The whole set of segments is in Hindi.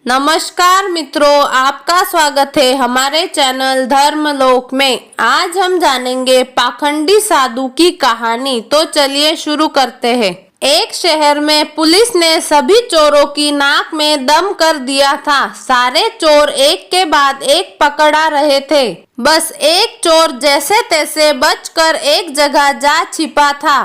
नमस्कार मित्रों, आपका स्वागत है हमारे चैनल धर्मलोक में। आज हम जानेंगे पाखंडी साधु की कहानी। तो चलिए शुरू करते हैं। एक शहर में पुलिस ने सभी चोरों की नाक में दम कर दिया था। सारे चोर एक के बाद एक पकड़ा रहे थे। बस एक चोर जैसे तैसे बचकर एक जगह जा छिपा था।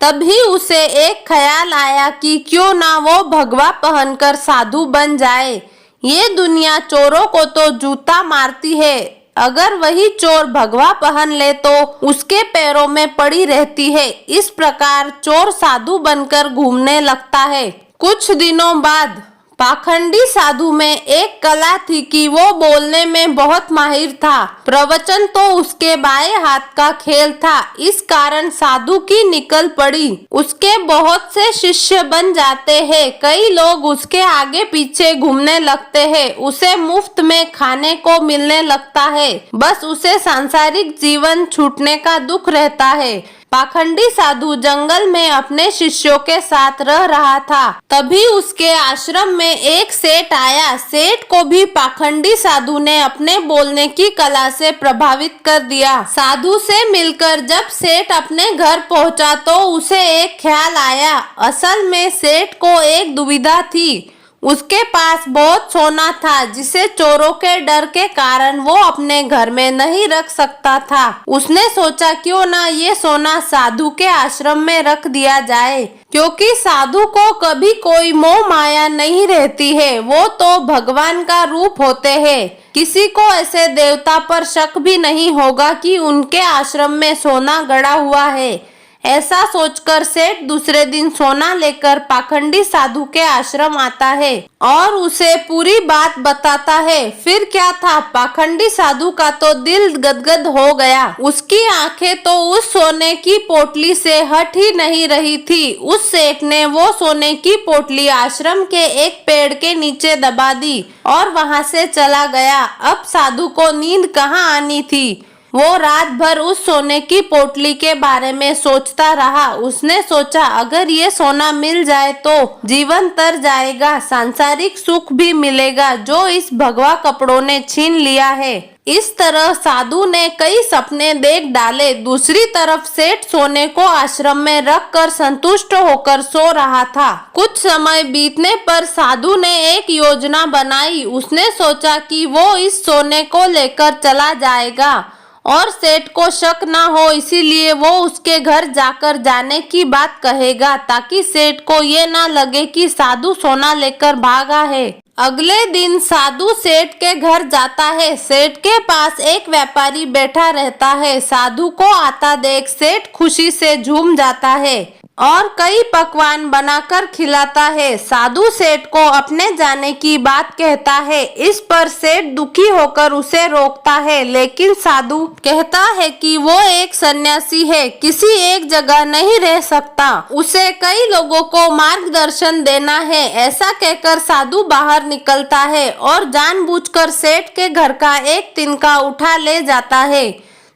तभी उसे एक ख्याल आया कि क्यों ना वो भगवा पहनकर साधु बन जाए। ये दुनिया चोरों को तो जूता मारती है, अगर वही चोर भगवा पहन ले तो उसके पैरों में पड़ी रहती है। इस प्रकार चोर साधु बनकर घूमने लगता है। कुछ दिनों बाद पाखंडी साधु में एक कला थी कि वो बोलने में बहुत माहिर था। प्रवचन तो उसके बाएं हाथ का खेल था। इस कारण साधु की निकल पड़ी। उसके बहुत से शिष्य बन जाते हैं। कई लोग उसके आगे पीछे घूमने लगते हैं। उसे मुफ्त में खाने को मिलने लगता है। बस उसे सांसारिक जीवन छूटने का दुख रहता है। पाखंडी साधु जंगल में अपने शिष्यों के साथ रह रहा था। तभी उसके आश्रम में एक सेठ आया। सेठ को भी पाखंडी साधु ने अपने बोलने की कला से प्रभावित कर दिया। साधु से मिलकर जब सेठ अपने घर पहुंचा तो उसे एक ख्याल आया। असल में सेठ को एक दुविधा थी। उसके पास बहुत सोना था जिसे चोरों के डर के कारण वो अपने घर में नहीं रख सकता था। उसने सोचा क्यों ना ये सोना साधु के आश्रम में रख दिया जाए, क्योंकि साधु को कभी कोई मोह माया नहीं रहती है। वो तो भगवान का रूप होते हैं। किसी को ऐसे देवता पर शक भी नहीं होगा कि उनके आश्रम में सोना गड़ा हुआ है। ऐसा सोचकर सेठ दूसरे दिन सोना लेकर पाखंडी साधु के आश्रम आता है और उसे पूरी बात बताता है। फिर क्या था, पाखंडी साधु का तो दिल गदगद हो गया। उसकी आंखें तो उस सोने की पोटली से हट ही नहीं रही थी। उस सेठ ने वो सोने की पोटली आश्रम के एक पेड़ के नीचे दबा दी और वहां से चला गया। अब साधु को नींद कहाँ आनी थी। वो रात भर उस सोने की पोटली के बारे में सोचता रहा। उसने सोचा अगर ये सोना मिल जाए तो जीवन तर जाएगा, सांसारिक सुख भी मिलेगा जो इस भगवा कपड़ों ने छीन लिया है। इस तरह साधु ने कई सपने देख डाले। दूसरी तरफ सेठ सोने को आश्रम में रख कर संतुष्ट होकर सो रहा था। कुछ समय बीतने पर साधु ने एक योजना बनाई। उसने सोचा कि वो इस सोने को लेकर चला जाएगा और सेठ को शक ना हो, इसीलिए वो उसके घर जाकर जाने की बात कहेगा ताकि सेठ को ये ना लगे कि साधु सोना लेकर भागा है। अगले दिन साधु सेठ के घर जाता है। सेठ के पास एक व्यापारी बैठा रहता है। साधु को आता देख सेठ खुशी से झूम जाता है और कई पकवान बनाकर खिलाता है। साधु सेठ को अपने जाने की बात कहता है। इस पर सेठ दुखी होकर उसे रोकता है, लेकिन साधु कहता है कि वो एक सन्यासी है, किसी एक जगह नहीं रह सकता, उसे कई लोगों को मार्गदर्शन देना है। ऐसा कहकर साधु बाहर निकलता है और जानबूझकर सेठ के घर का एक तिनका उठा ले जाता है।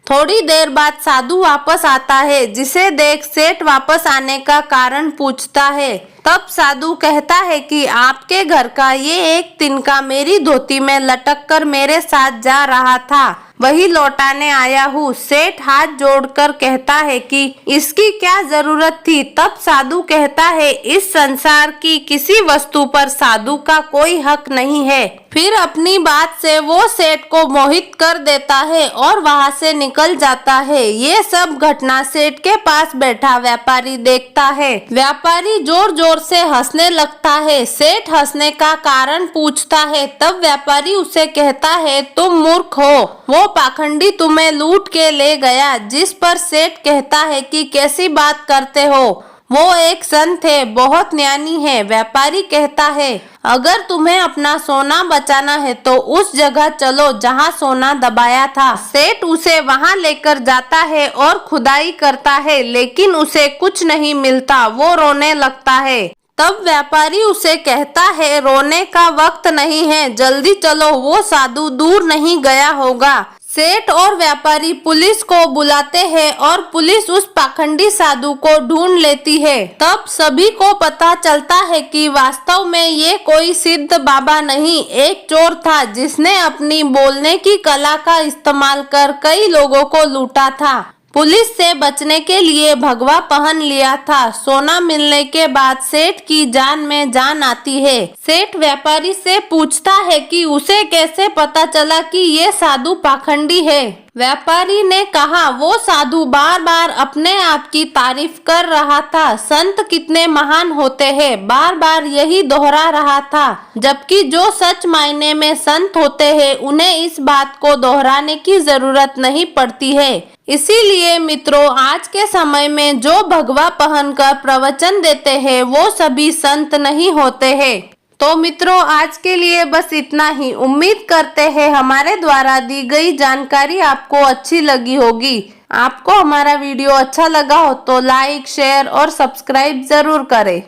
थोड़ी देर बाद साधु वापस आता है, जिसे देख सेठ वापस आने का कारण पूछता है। तब साधु कहता है कि आपके घर का ये एक तिनका मेरी धोती में लटक कर मेरे साथ जा रहा था, वही लौटाने आया हूँ। सेठ हाथ जोड़कर कहता है कि इसकी क्या जरूरत थी। तब साधु कहता है इस संसार की किसी वस्तु पर साधु का कोई हक नहीं है। फिर अपनी बात से वो सेठ को मोहित कर देता है और वहाँ से निकल जाता है। ये सब घटना सेठ के पास बैठा व्यापारी देखता है। व्यापारी जोर जोर से हंसने लगता है। सेठ हंसने का कारण पूछता है। तब व्यापारी उसे कहता है तुम मूर्ख हो, वो पाखंडी तुम्हें लूट के ले गया। जिस पर सेठ कहता है कि कैसी बात करते हो, वो एक संत है, बहुत ज्ञानी है। व्यापारी कहता है अगर तुम्हें अपना सोना बचाना है तो उस जगह चलो जहाँ सोना दबाया था। सेठ उसे वहाँ लेकर जाता है और खुदाई करता है, लेकिन उसे कुछ नहीं मिलता। वो रोने लगता है। तब व्यापारी उसे कहता है रोने का वक्त नहीं है, जल्दी चलो, वो साधु दूर नहीं गया होगा। सेठ और व्यापारी पुलिस को बुलाते हैं और पुलिस उस पाखंडी साधु को ढूंढ लेती है। तब सभी को पता चलता है कि वास्तव में ये कोई सिद्ध बाबा नहीं, एक चोर था जिसने अपनी बोलने की कला का इस्तेमाल कर कई लोगों को लूटा था। पुलिस से बचने के लिए भगवा पहन लिया था। सोना मिलने के बाद सेठ की जान में जान आती है। सेठ व्यापारी से पूछता है कि उसे कैसे पता चला कि ये साधु पाखंडी है। व्यापारी ने कहा, वो साधु बार बार अपने आप की तारीफ कर रहा था। संत कितने महान होते हैं, बार बार यही दोहरा रहा था। जबकि जो सच मायने में संत होते हैं उन्हें इस बात को दोहराने की जरूरत नहीं पड़ती है। इसीलिए मित्रों, आज के समय में जो भगवा पहनकर प्रवचन देते हैं वो सभी संत नहीं होते हैं। तो मित्रों, आज के लिए बस इतना ही। उम्मीद करते हैं हमारे द्वारा दी गई जानकारी आपको अच्छी लगी होगी। आपको हमारा वीडियो अच्छा लगा हो तो लाइक, शेयर और सब्सक्राइब जरूर करें।